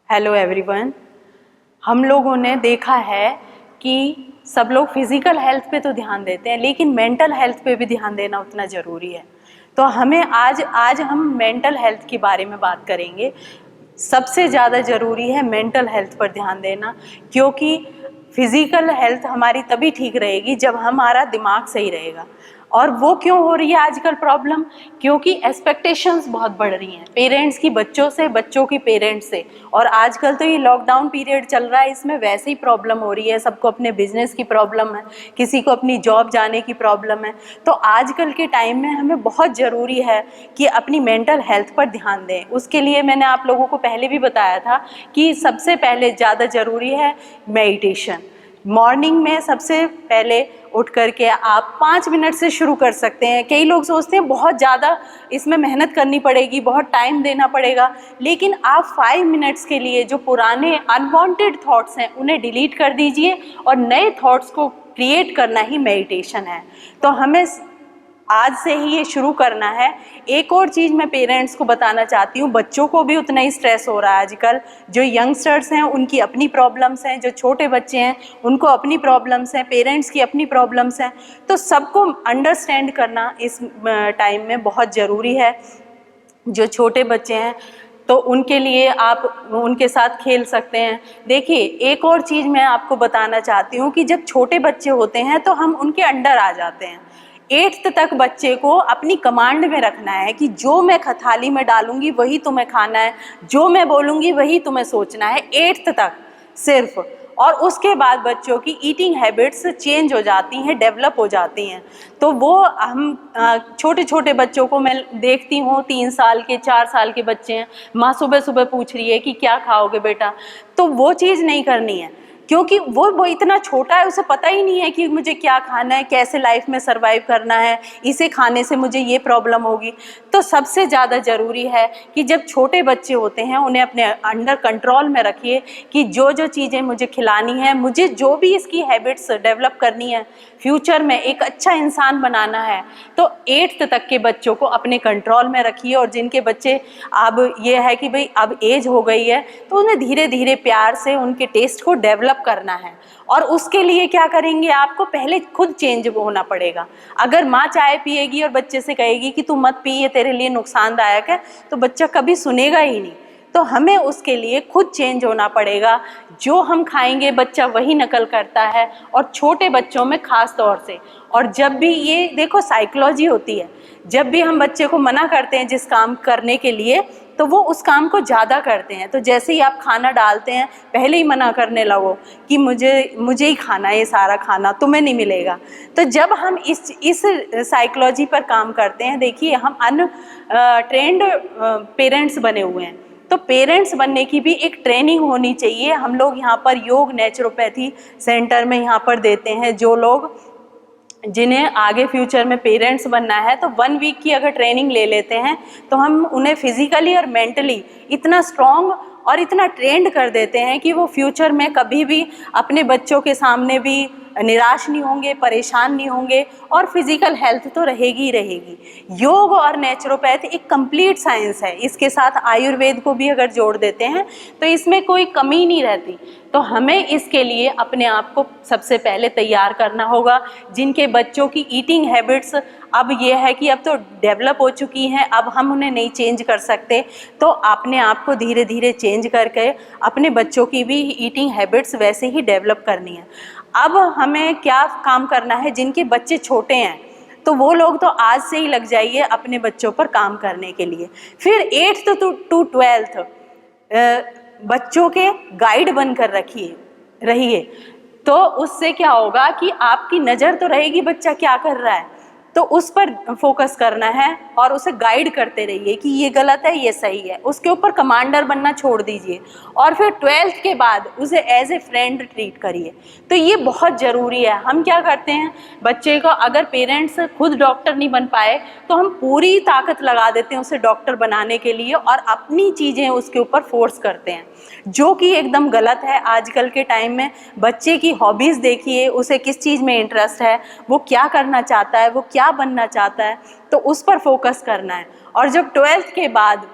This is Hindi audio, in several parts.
Hello everyone. हम लोगों ने देखा है कि सब लोग फिज़िकल हेल्थ पे तो ध्यान देते हैं, लेकिन मेंटल हेल्थ पे भी ध्यान देना उतना ज़रूरी है। तो हमें आज हम मेंटल हेल्थ के बारे में बात करेंगे। सबसे ज़्यादा ज़रूरी है मेंटल हेल्थ पर ध्यान देना, क्योंकि फिज़िकल हेल्थ हमारी तभी ठीक रहेगी जब हमारा दिमाग सही रहेगा। और वो क्यों हो रही है आजकल प्रॉब्लम? क्योंकि एक्सपेक्टेशंस बहुत बढ़ रही हैं, पेरेंट्स की बच्चों से, बच्चों की पेरेंट्स से। और आजकल तो ये लॉकडाउन पीरियड चल रहा है, इसमें वैसे ही प्रॉब्लम हो रही है। सबको अपने बिजनेस की प्रॉब्लम है, किसी को अपनी जॉब जाने की प्रॉब्लम है। तो आजकल के टाइम में हमें बहुत ज़रूरी है कि अपनी मेंटल हेल्थ पर ध्यान दें। उसके लिए मैंने आप लोगों को पहले भी बताया था कि सबसे पहले ज़्यादा ज़रूरी है मेडिटेशन। मॉर्निंग में सबसे पहले उठ करके आप 5 मिनट से शुरू कर सकते हैं। कई लोग सोचते हैं बहुत ज़्यादा इसमें मेहनत करनी पड़ेगी, बहुत टाइम देना पड़ेगा, लेकिन आप 5 मिनट्स के लिए जो पुराने अनवांटेड थॉट्स हैं उन्हें डिलीट कर दीजिए और नए थॉट्स को क्रिएट करना ही मेडिटेशन है। तो हमें आज से ही ये शुरू करना है। एक और चीज़ मैं पेरेंट्स को बताना चाहती हूँ, बच्चों को भी उतना ही स्ट्रेस हो रहा है आजकल। जो यंगस्टर्स हैं उनकी अपनी प्रॉब्लम्स हैं, जो छोटे बच्चे हैं उनको अपनी प्रॉब्लम्स हैं, पेरेंट्स की अपनी प्रॉब्लम्स हैं। तो सबको अंडरस्टैंड करना इस टाइम में बहुत ज़रूरी है। जो छोटे बच्चे हैं तो उनके लिए आप उनके साथ खेल सकते हैं। देखिए, एक और चीज़ मैं आपको बताना चाहती हूँ कि जब छोटे बच्चे होते हैं तो हम उनके अंडर आ जाते हैं। 8th तक बच्चे को अपनी कमांड में रखना है कि जो मैं थाली में डालूंगी वही तुम्हें खाना है, जो मैं बोलूँगी वही तुम्हें सोचना है। 8th तक सिर्फ। और उसके बाद बच्चों की ईटिंग हैबिट्स चेंज हो जाती हैं, डेवलप हो जाती हैं। तो वो हम छोटे छोटे बच्चों को मैं देखती हूँ, 3 साल के, 4 साल के बच्चे हैं, माँ सुबह सुबह पूछ रही है कि क्या खाओगे बेटा। तो वो चीज़ नहीं करनी है, क्योंकि वो इतना छोटा है, उसे पता ही नहीं है कि मुझे क्या खाना है, कैसे लाइफ में सरवाइव करना है, इसे खाने से मुझे ये प्रॉब्लम होगी। तो सबसे ज़्यादा ज़रूरी है कि जब छोटे बच्चे होते हैं उन्हें अपने अंडर कंट्रोल में रखिए कि जो जो चीज़ें मुझे खिलानी है, मुझे जो भी इसकी हैबिट्स डेवलप करनी है, फ्यूचर में एक अच्छा इंसान बनाना है, तो 8th तक के बच्चों को अपने कंट्रोल में रखिए। और जिनके बच्चे अब ये है कि भाई अब एज हो गई है, तो उन्हें धीरे धीरे प्यार से उनके टेस्ट को डेवलप करना है। और उसके लिए क्या करेंगे, आपको पहले खुद चेंज होना पड़ेगा। अगर माँ चाय पिएगी और बच्चे से कहेगी कि तू मत पी, ये तेरे लिए नुकसानदायक है, तो बच्चा कभी सुनेगा ही नहीं। तो हमें उसके लिए खुद चेंज होना पड़ेगा। जो हम खाएंगे बच्चा वही नकल करता है, और छोटे बच्चों में खास तौर से। और जब भी ये देखो साइकोलॉजी होती है, जब भी हम बच्चे को मना करते हैं जिस काम करने के लिए, तो वो उस काम को ज़्यादा करते हैं। तो जैसे ही आप खाना डालते हैं, पहले ही मना करने लगो कि मुझे ही खाना है, ये सारा खाना तुम्हें नहीं मिलेगा। तो जब हम इस साइकोलॉजी पर काम करते हैं, देखिए हम ट्रेंड पेरेंट्स बने हुए हैं, तो पेरेंट्स बनने की भी एक ट्रेनिंग होनी चाहिए। हम लोग यहाँ पर योग नेचुरोपैथी सेंटर में यहाँ पर देते हैं। जो लोग जिन्हें आगे फ्यूचर में पेरेंट्स बनना है, तो 1 वीक की अगर ट्रेनिंग ले लेते हैं तो हम उन्हें फिजिकली और मेंटली इतना स्ट्रॉन्ग और इतना ट्रेंड कर देते हैं कि वो फ्यूचर में कभी भी अपने बच्चों के सामने भी निराश नहीं होंगे, परेशान नहीं होंगे, और फिजिकल हेल्थ तो रहेगी ही रहेगी। योग और नेचुरोपैथी एक कंप्लीट साइंस है। इसके साथ आयुर्वेद को भी अगर जोड़ देते हैं तो इसमें कोई कमी नहीं रहती। तो हमें इसके लिए अपने आप को सबसे पहले तैयार करना होगा। जिनके बच्चों की ईटिंग हैबिट्स अब ये है कि अब तो डेवलप हो चुकी हैं, अब हम उन्हें नहीं चेंज कर सकते, तो अपने आप को धीरे धीरे चेंज करके अपने बच्चों की भी ईटिंग हैबिट्स वैसे ही डेवलप करनी है। अब हमें क्या काम करना है, जिनके बच्चे छोटे हैं तो वो लोग तो आज से ही लग जाइए अपने बच्चों पर काम करने के लिए। फिर 8th to 12th बच्चों के गाइड बनकर रहिए। तो उससे क्या होगा कि आपकी नज़र तो रहेगी बच्चा क्या कर रहा है, तो उस पर फोकस करना है और उसे गाइड करते रहिए कि ये गलत है, ये सही है। उसके ऊपर कमांडर बनना छोड़ दीजिए। और फिर 12th के बाद उसे एज ए फ्रेंड ट्रीट करिए। तो ये बहुत ज़रूरी है। हम क्या करते हैं, बच्चे को अगर पेरेंट्स खुद डॉक्टर नहीं बन पाए तो हम पूरी ताकत लगा देते हैं उसे डॉक्टर बनाने के लिए, और अपनी चीज़ें उसके ऊपर फोर्स करते हैं, जो कि एकदम गलत है। आजकल के टाइम में बच्चे की हॉबीज़ देखिए, उसे किस चीज़ में इंटरेस्ट है, वो क्या करना चाहता है, वो क्या बनना चाहता है, तो उस पर फोकस करना है। और जब 12th के बाद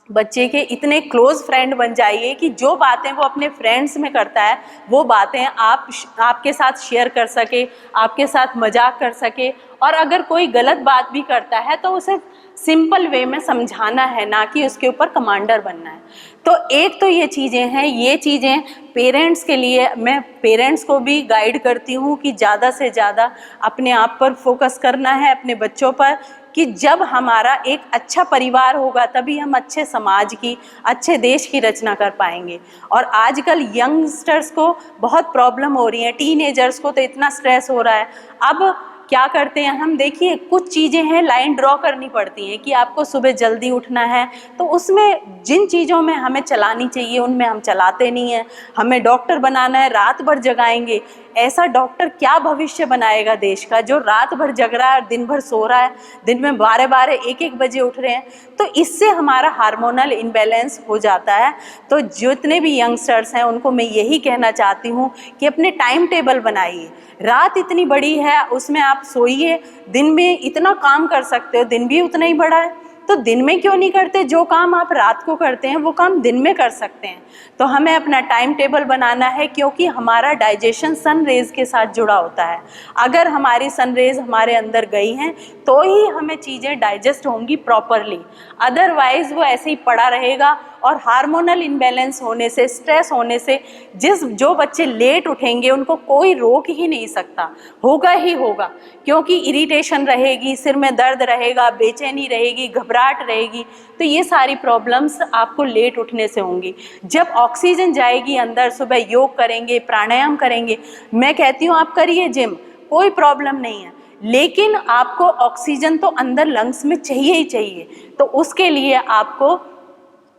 बच्चे के इतने क्लोज फ्रेंड बन जाइए कि जो बातें वो अपने फ्रेंड्स में करता है वो बातें आपके साथ शेयर कर सके, आपके साथ मजाक कर सके, और अगर कोई गलत बात भी करता है तो उसे सिंपल वे में समझाना है, ना कि उसके ऊपर कमांडर बनना है। तो एक तो ये चीज़ें हैं, ये चीज़ें पेरेंट्स के लिए, मैं पेरेंट्स को भी गाइड करती हूँ कि ज़्यादा से ज़्यादा अपने आप पर फोकस करना है, अपने बच्चों पर, कि जब हमारा एक अच्छा परिवार होगा तभी हम अच्छे समाज की, अच्छे देश की रचना कर पाएंगे। और आजकल यंगस्टर्स को बहुत प्रॉब्लम हो रही है, टीनेजर्स को तो इतना स्ट्रेस हो रहा है। अब क्या करते हैं हम, देखिए कुछ चीज़ें हैं लाइन ड्रॉ करनी पड़ती हैं कि आपको सुबह जल्दी उठना है, तो उसमें जिन चीज़ों में हमें चलानी चाहिए उनमें हम चलाते नहीं हैं। हमें डॉक्टर बनाना है, रात भर जगाएंगे, ऐसा डॉक्टर क्या भविष्य बनाएगा देश का, जो रात भर जग रहा है, दिन भर सो रहा है, दिन में 12-12 1-1 बजे उठ रहे हैं। तो इससे हमारा हार्मोनल इम्बैलेंस हो जाता है। तो जितने भी यंगस्टर्स हैं उनको मैं यही कहना चाहती हूँ कि अपने टाइम टेबल बनाइए। रात इतनी बड़ी है, उसमें आप सोइए, दिन में इतना काम कर सकते हो, दिन भी उतना ही बड़ा है, तो दिन में क्यों नहीं करते? जो काम आप रात को करते हैं वो काम दिन में कर सकते हैं। तो हमें अपना टाइम टेबल बनाना है, क्योंकि हमारा डाइजेशन सन रेज के साथ जुड़ा होता है। अगर हमारी सन रेज हमारे अंदर गई हैं तो ही हमें चीज़ें डाइजेस्ट होंगी प्रॉपरली, अदरवाइज वो ऐसे ही पड़ा रहेगा। और हार्मोनल इम्बैलेंस होने से, स्ट्रेस होने से जो बच्चे लेट उठेंगे उनको कोई रोक ही नहीं सकता, होगा ही होगा, क्योंकि इरिटेशन रहेगी, सिर में दर्द रहेगा, बेचैनी रहेगी, घबराहट रहेगी। तो ये सारी प्रॉब्लम्स आपको लेट उठने से होंगी। जब ऑक्सीजन जाएगी अंदर, सुबह योग करेंगे, प्राणायाम करेंगे, मैं कहती हूँ आप करिए जिम, कोई प्रॉब्लम नहीं है, लेकिन आपको ऑक्सीजन तो अंदर लंग्स में चाहिए ही चाहिए। तो उसके लिए आपको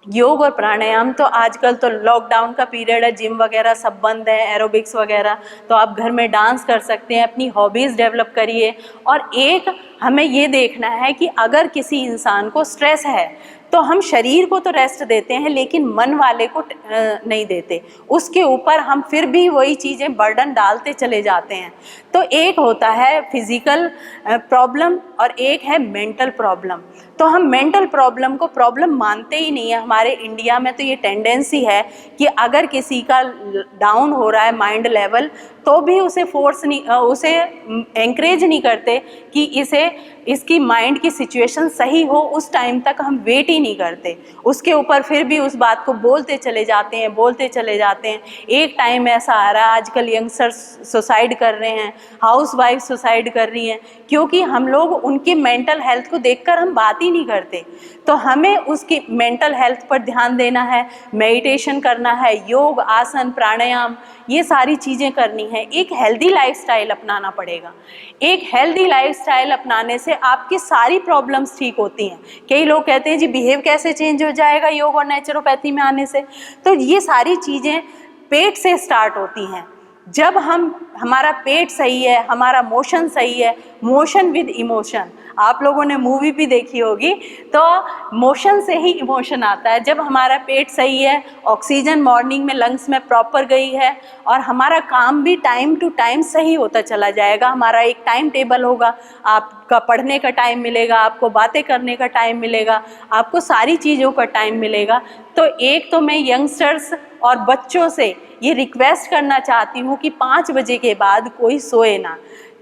योग और प्राणायाम, तो आजकल तो लॉकडाउन का पीरियड है, जिम वगैरह सब बंद है, एरोबिक्स वगैरह, तो आप घर में डांस कर सकते हैं, अपनी हॉबीज़ डेवलप करिए। और एक हमें ये देखना है कि अगर किसी इंसान को स्ट्रेस है तो हम शरीर को तो रेस्ट देते हैं लेकिन मन वाले को नहीं देते, उसके ऊपर हम फिर भी वही चीज़ें बर्डन डालते चले जाते हैं। तो एक होता है फिजिकल प्रॉब्लम और एक है मेंटल प्रॉब्लम। तो हम मेंटल प्रॉब्लम को प्रॉब्लम मानते ही नहीं है। हमारे इंडिया में तो ये टेंडेंसी है कि अगर किसी का डाउन हो रहा है माइंड लेवल तो भी उसे फोर्स नहीं, उसे एंकरेज नहीं करते कि इसकी माइंड की सिचुएशन सही हो, उस टाइम तक हम वेट ही नहीं करते, उसके ऊपर फिर भी उस बात को बोलते चले जाते हैं। एक टाइम ऐसा आ रहा है, आजकल यंगस्टर्स सुसाइड कर रहे हैं, हाउस वाइफ सुसाइड कर रही हैं, क्योंकि हम लोग उनकी मेंटल हेल्थ को देखकर हम बात ही नहीं करते। तो हमें उसकी मेंटल हेल्थ पर ध्यान देना है, मेडिटेशन करना है, योग, आसन, प्राणायाम, ये सारी चीज़ें करनी है। एक हेल्दी लाइफस्टाइल अपनाना पड़ेगा। एक हेल्दी लाइफस्टाइल अपनाने से आपकी सारी प्रॉब्लम्स ठीक होती हैं। कई लोग कहते हैं जी बिहेव कैसे चेंज हो जाएगा योग और नेचुरोपैथी में आने से, तो ये सारी चीज़ें पेट से स्टार्ट होती हैं। जब हमारा पेट सही है, हमारा मोशन सही है, मोशन विद इमोशन, आप लोगों ने मूवी भी देखी होगी, तो मोशन से ही इमोशन आता है। जब हमारा पेट सही है, ऑक्सीजन मॉर्निंग में लंग्स में प्रॉपर गई है और हमारा काम भी टाइम टू टाइम सही होता चला जाएगा। हमारा एक टाइम टेबल होगा, आपका पढ़ने का टाइम मिलेगा, आपको बातें करने का टाइम मिलेगा, आपको सारी चीज़ों का टाइम मिलेगा। तो एक तो मैं यंगस्टर्स और बच्चों से ये रिक्वेस्ट करना चाहती हूँ कि 5 बजे के बाद कोई सोए ना।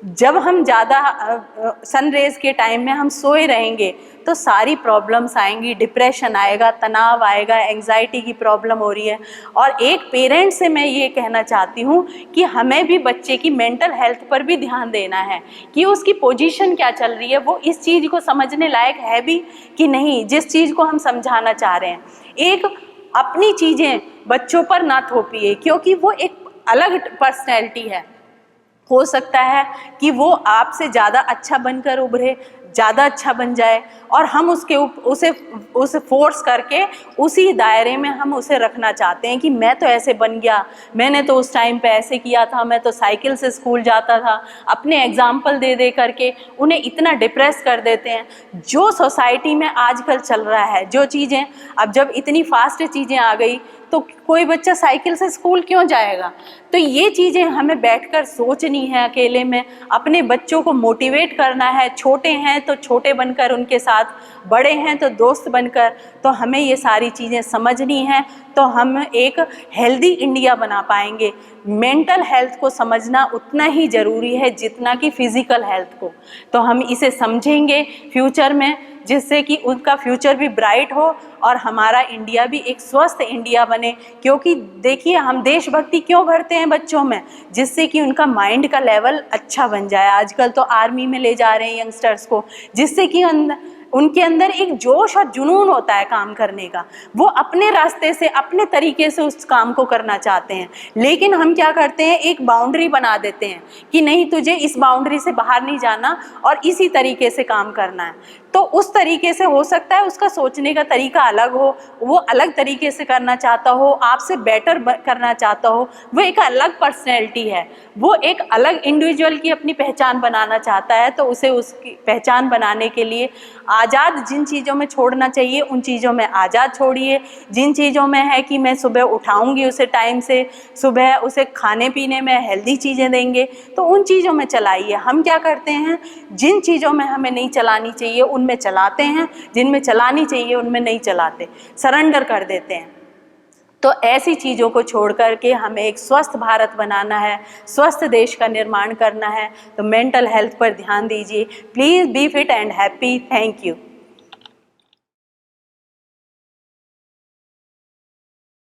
जब हम ज़्यादा सनरेज के टाइम में हम सोए रहेंगे तो सारी प्रॉब्लम्स आएंगी, डिप्रेशन आएगा, तनाव आएगा, एंजाइटी की प्रॉब्लम हो रही है। और एक पेरेंट से मैं ये कहना चाहती हूँ कि हमें भी बच्चे की मेंटल हेल्थ पर भी ध्यान देना है कि उसकी पोजीशन क्या चल रही है, वो इस चीज़ को समझने लायक है भी कि नहीं, जिस चीज़ को हम समझाना चाह रहे हैं। एक अपनी चीज़ें बच्चों पर ना थोपिए, क्योंकि वो एक अलग पर्सनैलिटी है। हो सकता है कि वो आपसे ज़्यादा अच्छा बनकर उभरे, ज़्यादा अच्छा बन जाए, और हम उसे फोर्स करके उसी दायरे में हम उसे रखना चाहते हैं कि मैं तो ऐसे बन गया, मैंने तो उस टाइम पे ऐसे किया था, मैं तो साइकिल से स्कूल जाता था। अपने एग्जाम्पल दे दे करके उन्हें इतना डिप्रेस कर देते हैं। जो सोसाइटी में आजकल चल रहा है, जो चीज़ें अब जब इतनी फास्ट चीज़ें आ गई तो कोई बच्चा साइकिल से स्कूल क्यों जाएगा? तो ये चीज़ें हमें बैठकर सोचनी है अकेले में, अपने बच्चों को मोटिवेट करना है। छोटे हैं तो छोटे बनकर उनके साथ, बड़े हैं तो दोस्त बनकर, तो हमें ये सारी चीज़ें समझनी है, तो हम एक हेल्दी इंडिया बना पाएंगे। मेंटल हेल्थ को समझना उतना ही ज़रूरी है जितना कि फिज़िकल हेल्थ को। तो हम इसे समझेंगे फ्यूचर में, जिससे कि उनका फ्यूचर भी ब्राइट हो और हमारा इंडिया भी एक स्वस्थ इंडिया बने। क्योंकि देखिए, हम देशभक्ति क्यों भरते हैं बच्चों में? जिससे कि उनका माइंड का लेवल अच्छा बन जाए। आजकल तो आर्मी में ले जा रहे हैं यंगस्टर्स को, जिससे कि उनके अंदर एक जोश और जुनून होता है काम करने का। वो अपने रास्ते से, अपने तरीके से उस काम को करना चाहते हैं। लेकिन हम क्या करते हैं, एक बाउंड्री बना देते हैं कि नहीं, तुझे इस बाउंड्री से बाहर नहीं जाना और इसी तरीके से काम करना है। तो उस तरीके से हो सकता है उसका सोचने का तरीका अलग हो, वो अलग तरीके से करना चाहता हो, आपसे बेटर करना चाहता हो, वो एक अलग पर्सनैलिटी है, वो एक अलग इंडिविजुअल की अपनी पहचान बनाना चाहता है। तो उसे उसकी पहचान बनाने के लिए आज़ाद जिन चीज़ों में छोड़ना चाहिए उन चीज़ों में आज़ाद छोड़िए। जिन चीज़ों में है कि मैं सुबह उठाऊंगी उसे टाइम से, सुबह उसे खाने पीने में हेल्दी चीज़ें देंगे, तो उन चीज़ों में चलाइए। हम क्या करते हैं, जिन चीज़ों में हमें नहीं चलानी चाहिए उनमें चलाते हैं, जिनमें चलानी चाहिए उनमें नहीं चलाते, सरेंडर कर देते हैं। तो ऐसी चीज़ों को छोड़ कर के हमें एक स्वस्थ भारत बनाना है, स्वस्थ देश का निर्माण करना है। तो मेंटल हेल्थ पर ध्यान दीजिए। Please be fit and happy. Thank you.